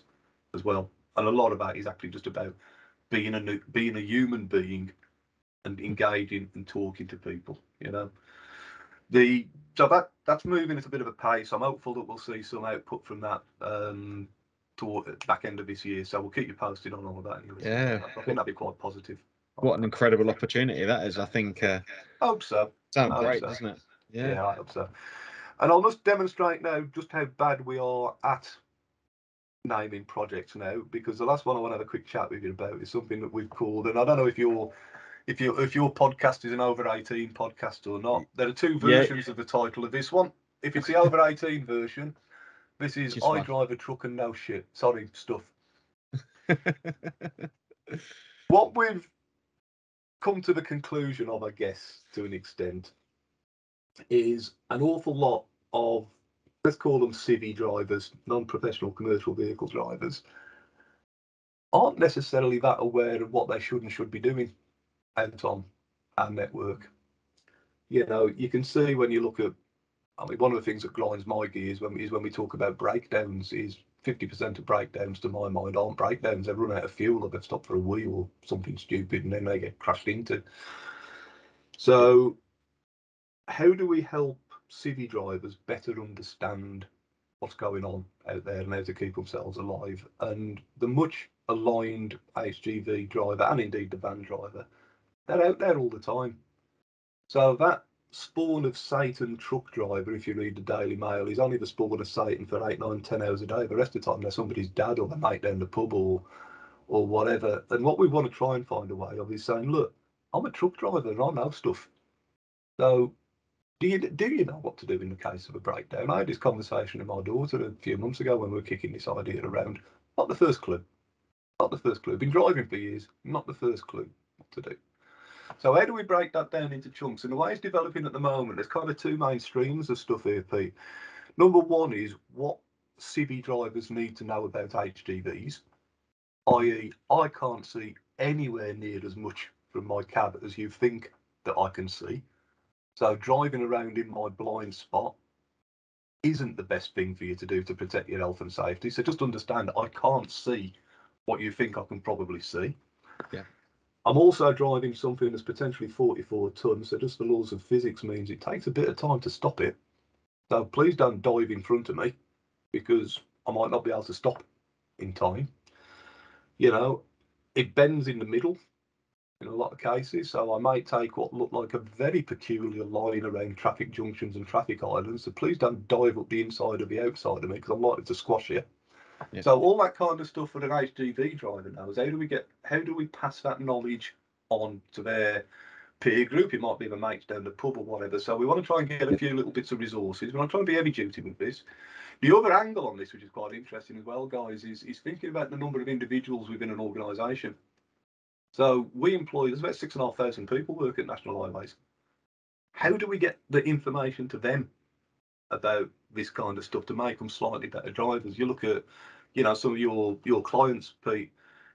as well. And a lot of that is actually just about being a human being and engaging and talking to people, you know. So that's moving at a bit of a pace. I'm hopeful that we'll see some output from that toward the back end of this year. So we'll keep you posted on all of that. Yeah, I think that'd be quite positive. What an incredible opportunity that is. I think. I hope so. Sounds great, doesn't it? Yeah, I hope so. And I'll just demonstrate now just how bad we are at naming projects now, because the last one I want to have a quick chat with you about is something that we've called, and I don't know if your podcast is an over 18 podcast or not. There are two versions of the title of this one. If it's the over 18 version, this is I drive a truck and no shit. Sorry, stuff. What we've come to the conclusion of, I guess, to an extent, is an awful lot of, let's call them civvy drivers, non-professional commercial vehicle drivers, aren't necessarily that aware of what they should be doing out on our network. You know, you can see when you look at, I mean, one of the things that grinds my gears when we talk about breakdowns is 50% of breakdowns, to my mind, aren't breakdowns. They've run out of fuel, or they've stopped for a wee or something stupid, and then they get crashed into. So how do we help civvy drivers better understand what's going on out there and how to keep themselves alive? And the much aligned HGV driver, and indeed the van driver, they're out there all the time. So that spawn of Satan truck driver, if you read the Daily Mail, is only the spawn of Satan for 8, 9, 10 hours a day. The rest of the time they're somebody's dad or their mate down the pub or whatever. And what we want to try and find a way of is saying, look, I'm a truck driver and I know stuff. So do you know what to do in the case of a breakdown? I had this conversation with my daughter a few months ago when we were kicking this idea around. Not the first clue. Not the first clue. Been driving for years. Not the first clue what to do. So how do we break that down into chunks? And the way it's developing at the moment, there's kind of two main streams of stuff here, Pete. Number one is what civvy drivers need to know about HGVs, i.e. I can't see anywhere near as much from my cab as you think that I can see. So driving around in my blind spot isn't the best thing for you to do to protect your health and safety. So just understand that I can't see what you think I can probably see. Yeah. I'm also driving something that's potentially 44 tons, so just the laws of physics means it takes a bit of time to stop it. So please don't dive in front of me, because I might not be able to stop in time. You know, it bends in the middle in a lot of cases, so I might take what look like a very peculiar line around traffic junctions and traffic islands. So please don't dive up the inside or the outside of me, because I'm likely to squash you. Yeah. So all that kind of stuff for an HGV driver now is how do we pass that knowledge on to their peer group? It might be the mates down the pub or whatever. So we want to try and get a few little bits of resources. We're not trying to be heavy duty with this. The other angle on this, which is quite interesting as well, guys, is thinking about the number of individuals within an organisation. So we employ, there's about 6,500 people work at National Highways. How do we get the information to them about this kind of stuff to make them slightly better drivers? You look at, some of your clients, Pete,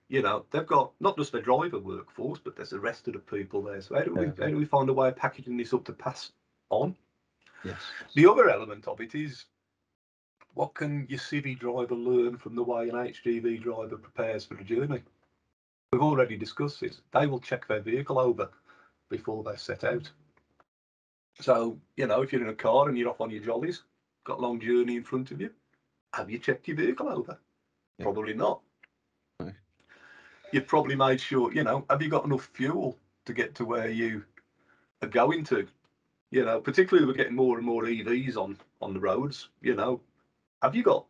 they've got not just the driver workforce, but there's the rest of the people there. So how do we find a way of packaging this up to pass on? Yes. The other element of it is, what can your civvy driver learn from the way an HGV driver prepares for the journey? We've already discussed this. They will check their vehicle over before they set out. So, if you're in a car and you're off on your jollies, got a long journey in front of you, have you checked your vehicle over? Yeah. Probably not. No. You've probably made sure, have you got enough fuel to get to where you are going to? Particularly we're getting more and more EVs on the roads, have you got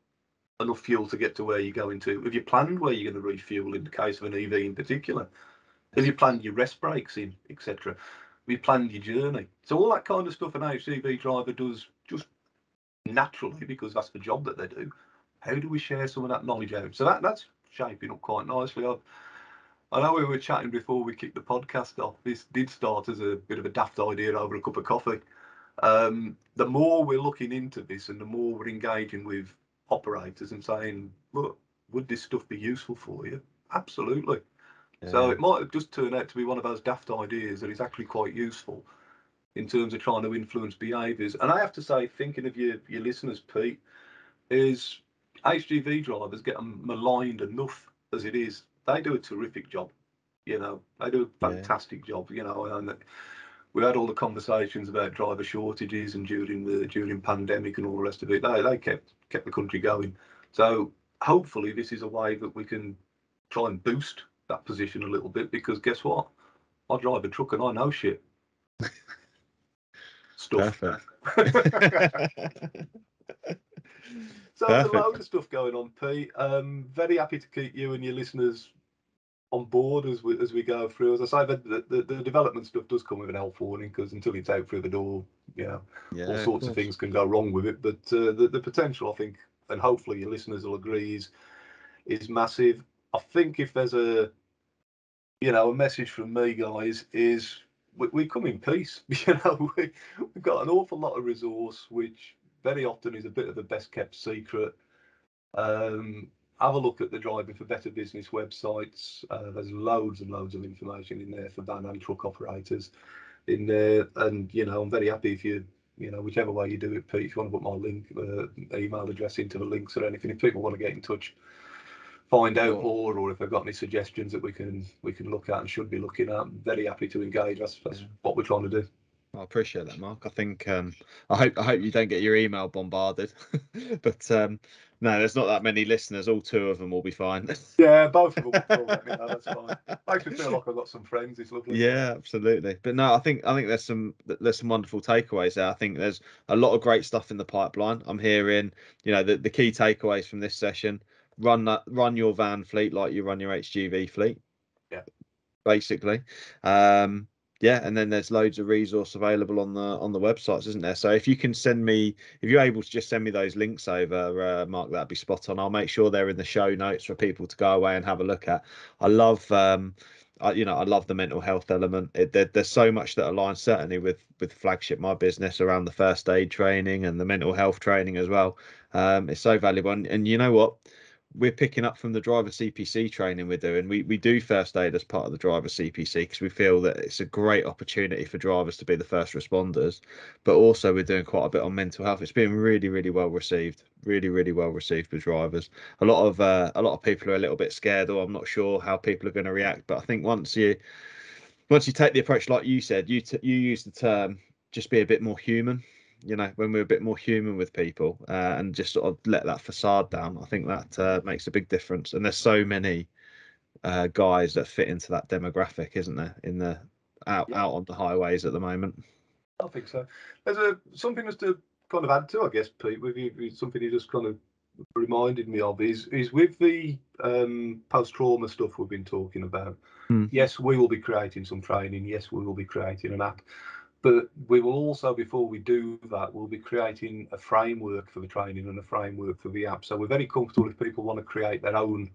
enough fuel to get to where you're going to? Have you planned where you're going to refuel in the case of an EV in particular? Have you planned your rest breaks in, etc.? Have you planned your journey? So all that kind of stuff an HGV driver does just naturally, because that's the job that they do. How do we share some of that knowledge out? So that's shaping up quite nicely. I know we were chatting before we kicked the podcast off. This did start as a bit of a daft idea over a cup of coffee. The more we're looking into this and the more we're engaging with operators and saying, look, would this stuff be useful for you? Absolutely. Yeah. So it might have just turned out to be one of those daft ideas that is actually quite useful in terms of trying to influence behaviours. And I have to say, thinking of your listeners, Pete, is HGV drivers get maligned enough as it is. They do a terrific job. They do a fantastic job. And we had all the conversations about driver shortages and during pandemic and all the rest of it. They kept the country going. So hopefully this is a way that we can try and boost that position a little bit, because guess what? I drive a truck and I know shit. Stuff. So there's a load of stuff going on, Pete. Very happy to keep you and your listeners on board as we go through. As I say, the development stuff does come with an health warning, because until it's out through the door, all sorts of things can go wrong with it. But the potential, I think, and hopefully your listeners will agree, is massive. I think if there's a message from me, guys, is we come in peace. We've got an awful lot of resource, which very often is a bit of a best kept secret. Have a look at the Driving for Better Business websites. There's loads and loads of information in there for van and truck operators in there. And, I'm very happy if you, whichever way you do it, Pete, if you want to put my link, email address into the links or anything, if people want to get in touch, find out more, or if they've got any suggestions that we can look at and should be looking at, I'm very happy to engage. That's what we're trying to do. I appreciate that, Mark. I think I hope you don't get your email bombarded, but no, there's not that many listeners. All two of them will be fine. Yeah, both of them will let me know. That's fine. Makes me feel like I've got some friends. It's lovely. Yeah, absolutely. But no, I think there's some wonderful takeaways there. I think there's a lot of great stuff in the pipeline. I'm hearing, the key takeaways from this session: run your van fleet like you run your HGV fleet. Yeah, basically. Yeah, and then there's loads of resource available on the websites, isn't there? So if you're able to just send me those links over, Mark, that'd be spot on. I'll make sure they're in the show notes for people to go away and have a look at. I love I love the mental health element. There's so much that aligns, certainly with Flagship, my business, around the first aid training and the mental health training as well. It's so valuable, and you know what? we're picking up from the driver CPC training we're doing. We do first aid as part of the driver CPC because we feel that it's a great opportunity for drivers to be the first responders, but also we're doing quite a bit on mental health. It's been really well received, really well received with drivers. A lot of people are a little bit scared, or I'm not sure how people are going to react, but I think once you take the approach like you said, you use the term, just be a bit more human. You know, when we're a bit more human with people and just sort of let that facade down, I think that makes a big difference. And there's so many guys that fit into that demographic, isn't there, in the out on the highways at the moment? I think so. There's something just to kind of add to, I guess, Pete, with you, something you just kind of reminded me of is with the post-trauma stuff we've been talking about. Yes, we will be creating some training. Yes, we will be creating an app. But we will also, before we do that, we'll be creating a framework for the training and a framework for the app. So we're very comfortable if people want to create their own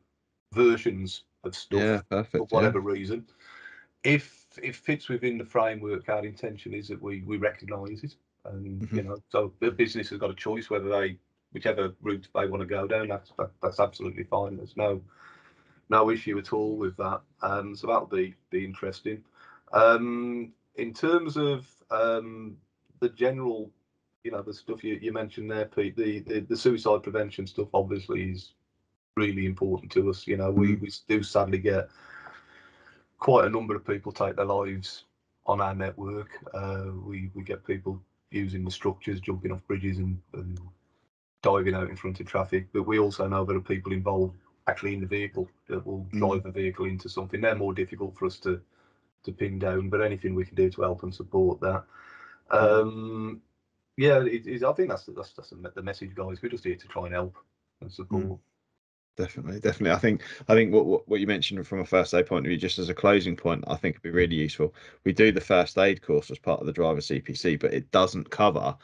versions of stuff for whatever reason. If it fits within the framework, our intention is that we recognise it. And, you know, so the business has got a choice whether whichever route they want to go down, that's absolutely fine. There's no issue at all with that. So that'll be interesting. In terms of the general, you know, the stuff you mentioned there, Pete, the suicide prevention stuff obviously is really important to us. You know, we do sadly get quite a number of people take their lives on our network. We get people using the structures, jumping off bridges and diving out in front of traffic. But we also know there are people involved actually in the vehicle that will drive the vehicle into something. They're more difficult for us to pin down, but anything we can do to help and support that. I think that's the message, guys. We're just here to try and help and support. Definitely. I think what you mentioned from a first aid point of view, just as a closing point, I think it'd be really useful. We do the first aid course as part of the driver CPC, but it doesn't cover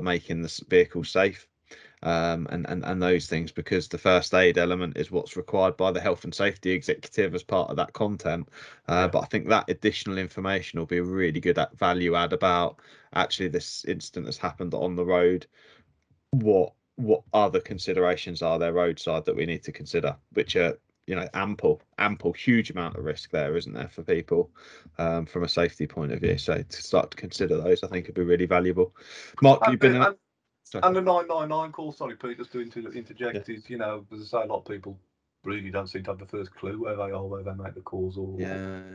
making the vehicle safe. And those things, because the first aid element is what's required by the health and safety executive as part of that content. But I think that additional information will be a really good value add about actually this incident has happened on the road. What other considerations are there roadside that we need to consider, which are, you know, ample, huge amount of risk there, isn't there, for people from a safety point of view. So to start to consider those, I think would be really valuable. Mark, you've been and the 999 call, sorry, Pete, just to interject, is, you know, as I say, a lot of people really don't seem to have the first clue where they are, where they make the calls, or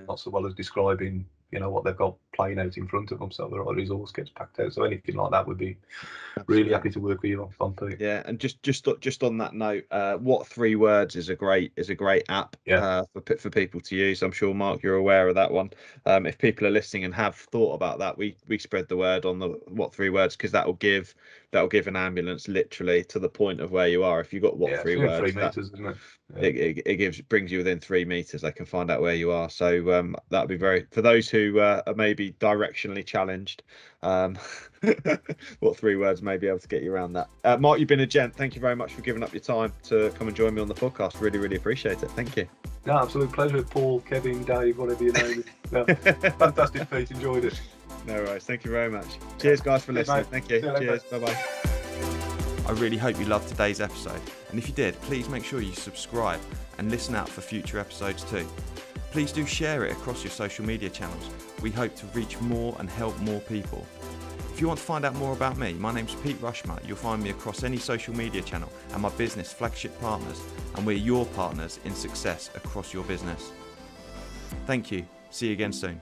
not so well as describing, you know, what they've got playing out in front of them, so the right resource gets packed out. So anything like that would be really happy to work with you on, Pete. Yeah, and just on that note, What 3 Words is a great app for people to use. I'm sure, Mark, you're aware of that one. If people are listening and have thought about that, we spread the word on the What 3 Words, because that'll give an ambulance literally to the point of where you are. If you've got 3 words, 3 meters, isn't it? It brings you within 3 meters. They can find out where you are. So that'd be very, for those who are maybe directionally challenged. What 3 words may be able to get you around that. Mark, you've been a gent. Thank you very much for giving up your time to come and join me on the podcast. Really appreciate it. Thank you. No, absolute pleasure, Paul, Kevin, Dave, whatever your name is. Fantastic, Pete. Enjoyed it. No worries. Thank you very much. Cheers, guys, for listening. Thank you. Cheers. Bye-bye. I really hope you loved today's episode, and if you did, please make sure you subscribe and listen out for future episodes too. Please do share it across your social media channels. We hope to reach more and help more people. If you want to find out more about me, my name's Pete Rushmer. You'll find me across any social media channel and my business Flagship Partners, and we're your partners in success across your business. Thank you. See you again soon.